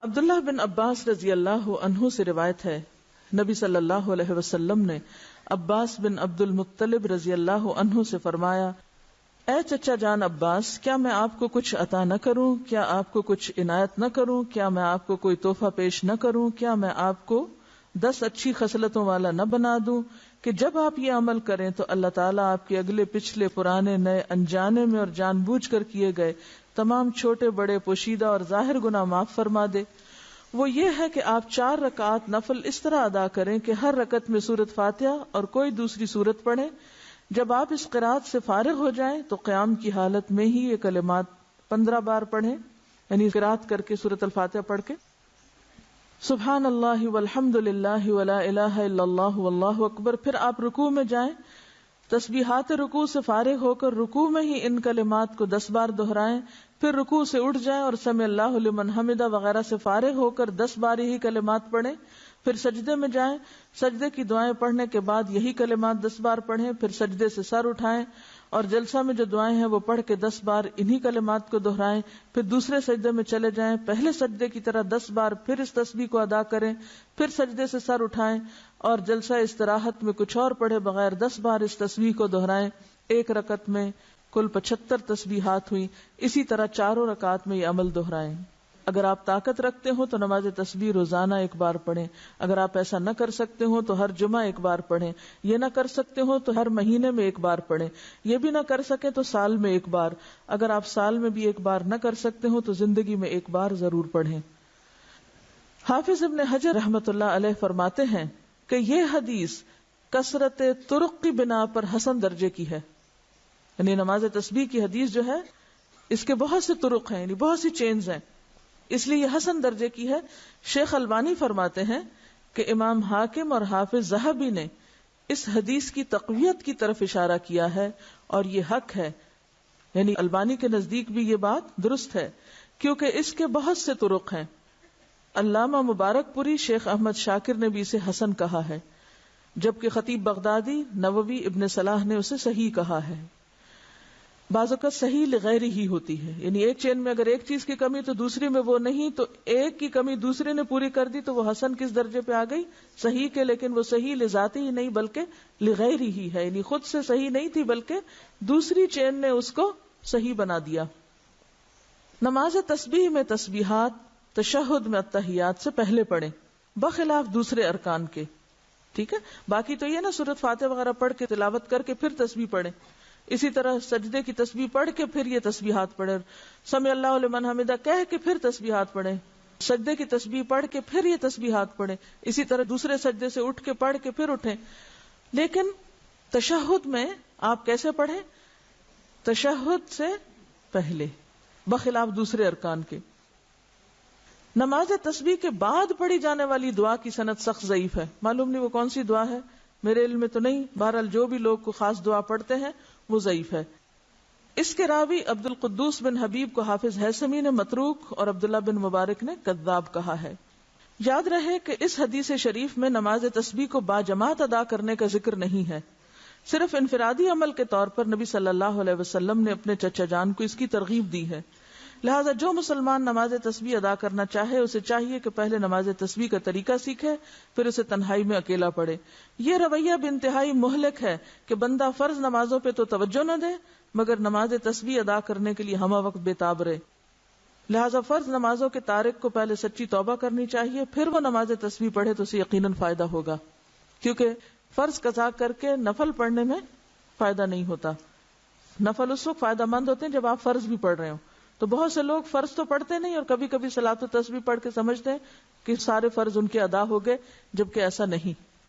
عبداللہ بن عباس رضی اللہ عنہ سے روایت ہے، نبی صلی اللہ علیہ وسلم نے عباس بن عبد المطلب رضی اللہ عنہ سے فرمایا، اے چچا جان عباس، کیا میں آپ کو کچھ عطا نہ کروں؟ کیا آپ کو کچھ عنایت نہ کروں؟ کیا میں آپ کو کوئی تحفہ پیش نہ کروں؟ کیا میں آپ کو 10 اچھی خصلتوں والا نہ بنا دوں کہ جب آپ یہ عمل کریں تو اللہ تعالیٰ آپ کے اگلے پچھلے پرانے نئے انجانے میں اور جان بوجھ کر کیے گئے تمام چھوٹے بڑے پوشیدہ اور ظاہر گناہ معاف فرما دے؟ وہ یہ ہے کہ آپ 4 رکعات نفل اس طرح ادا کریں کہ ہر رکعت میں سورۃ فاتحہ اور کوئی دوسری سورت پڑھیں۔ جب آپ اس قرات سے فارغ ہو جائیں تو قیام کی حالت میں ہی یہ کلمات 15 بار پڑھیں، یعنی قرات کر کے سورۃ الفاتحہ پڑھ کے سبحان اللہ والحمد للہ ولا الہ الا اللہ واللہ اکبر۔ پھر آپ رکوع میں جائیں، تسبیحات رکوع سے فارغ ہو کر رکوع میں ہی ان کلمات کو 10 بار دہرائیں، پھر رکوع سے اٹھ جائیں اور سمع اللہ لمن حمدہ وغیرہ سے فارغ ہو کر 10 بار یہی کلمات پڑھیں، پھر سجدے میں جائیں، سجدے کی دعائیں پڑھنے کے بعد یہی کلمات 10 بار پڑھیں، پھر سجدے سے سر اٹھائیں اور جلسہ میں جو دعائیں ہیں وہ پڑھ کے 10 بار انہی کلمات کو دہرائیں، پھر دوسرے سجدے میں چلے جائیں، پہلے سجدے کی طرح 10 بار پھر اس تسبیح کو ادا کریں، پھر سجدے سے سر اٹھائیں اور جلسہ استراحت میں کچھ اور پڑھے بغیر 10 بار اس تسبیح کو دہرائیں۔ ایک رکعت میں کل 75 تسبیحات ہوئی۔ اسی طرح 4 رکعات میں یہ عمل دہرائیں۔ اگر آپ طاقت رکھتے ہو تو نماز تسبیح روزانہ 1 بار پڑھیں، اگر آپ ایسا نہ کر سکتے ہو تو ہر جمعہ 1 بار پڑھیں، یہ نہ کر سکتے ہو تو ہر مہینے میں 1 بار پڑھیں، یہ بھی نہ کر سکیں تو سال میں 1 بار، اگر آپ سال میں بھی 1 بار نہ کر سکتے ہو تو زندگی میں 1 بار ضرور پڑھیں۔ حافظ ابن حجر رحمۃ اللہ علیہ فرماتے ہیں کہ یہ حدیث کثرت طرق کی بنا پر حسن درجے کی ہے، یعنی نماز تسبیح کی حدیث جو ہے اس کے بہت سے طرق ہیں، یعنی بہت سی چینز ہیں، اس لیے یہ حسن درجے کی ہے۔ شیخ البانی فرماتے ہیں کہ امام حاکم اور حافظ ذہبی نے اس حدیث کی تقویت کی طرف اشارہ کیا ہے اور یہ حق ہے، یعنی البانی کے نزدیک بھی یہ بات درست ہے کیونکہ اس کے بہت سے طرق ہیں۔ علامہ مبارک پوری شیخ احمد شاکر نے بھی اسے حسن کہا ہے، جبکہ خطیب بغدادی، نووی، ابن صلاح نے اسے صحیح کہا ہے۔ بعض اوقات صحیح لغیر ہی ہوتی ہے، یعنی ایک چین میں اگر ایک چیز کی کمی تو دوسری میں وہ نہیں، تو ایک کی کمی دوسرے نے پوری کر دی تو وہ حسن کس درجے پہ آ گئی؟ صحیح کے، لیکن وہ صحیح لذاتی ہی نہیں بلکہ لغیر ہی ہے، یعنی خود سے صحیح نہیں تھی بلکہ دوسری چین نے اس کو صحیح بنا دیا۔ نماز تسبیح میں تسبیحات تشہد میں التحیات سے پہلے پڑھیں، بخلاف دوسرے ارکان کے، ٹھیک ہے؟ باقی تو یہ نا سورۃ فاتحہ وغیرہ پڑھ کے تلاوت کر کے پھر تسبیح پڑھیں، اسی طرح سجدے کی تسبیح پڑھ کے پھر یہ تسبیحات پڑھیں، سمع اللہ لمن حمدہ کہہ کے پھر تسبیحات پڑھیں، سجدے کی تسبیح پڑھ کے پھر یہ تسبیحات پڑھیں، اسی طرح دوسرے سجدے سے اٹھ کے پڑھ کے پھر اٹھیں۔ لیکن تشہد میں آپ کیسے پڑھیں؟ تشہد سے پہلے، بخلاف دوسرے ارکان کے۔ نماز تسبیح کے بعد پڑھی جانے والی دعا کی سند سخت ضعیف ہے، معلوم نہیں وہ کون سی دعا ہے، میرے علم میں تو نہیں، بہرحال جو بھی لوگ کو خاص دعا پڑھتے ہیں وہ ضعیف ہے۔ اس کے راوی عبد القدوس بن حبیب کو حافظ ہیثمی نے متروک اور عبداللہ بن مبارک نے کذاب کہا ہے۔ یاد رہے کہ اس حدیث شریف میں نماز تسبیح کو باجماعت ادا کرنے کا ذکر نہیں ہے، صرف انفرادی عمل کے طور پر نبی صلی اللہ علیہ وسلم نے اپنے چچا جان کو اس کی ترغیب دی ہے۔ لہذا جو مسلمان نماز تسبیح ادا کرنا چاہے اسے چاہیے کہ پہلے نماز تسبیح کا طریقہ سیکھے، پھر اسے تنہائی میں اکیلا پڑھے۔ یہ رویہ بھی انتہائی مہلک ہے کہ بندہ فرض نمازوں پہ تو توجہ نہ دے مگر نماز تسبیح ادا کرنے کے لیے ہمہ وقت بے تاب رہے۔ لہذا فرض نمازوں کے تارک کو پہلے سچی توبہ کرنی چاہیے، پھر وہ نماز تسبیح پڑھے تو اسے یقیناً فائدہ ہوگا، کیونکہ فرض قضا کر کے نفل پڑھنے میں فائدہ نہیں ہوتا۔ نفل اس وقت فائدہ مند ہوتے ہیں جب آپ فرض بھی پڑھ رہے ہوں، تو بہت سے لوگ فرض تو پڑھتے نہیں اور کبھی کبھی صلاۃ و تسبیح پڑھ کے سمجھتے ہیں کہ سارے فرض ان کے ادا ہو گئے، جبکہ ایسا نہیں۔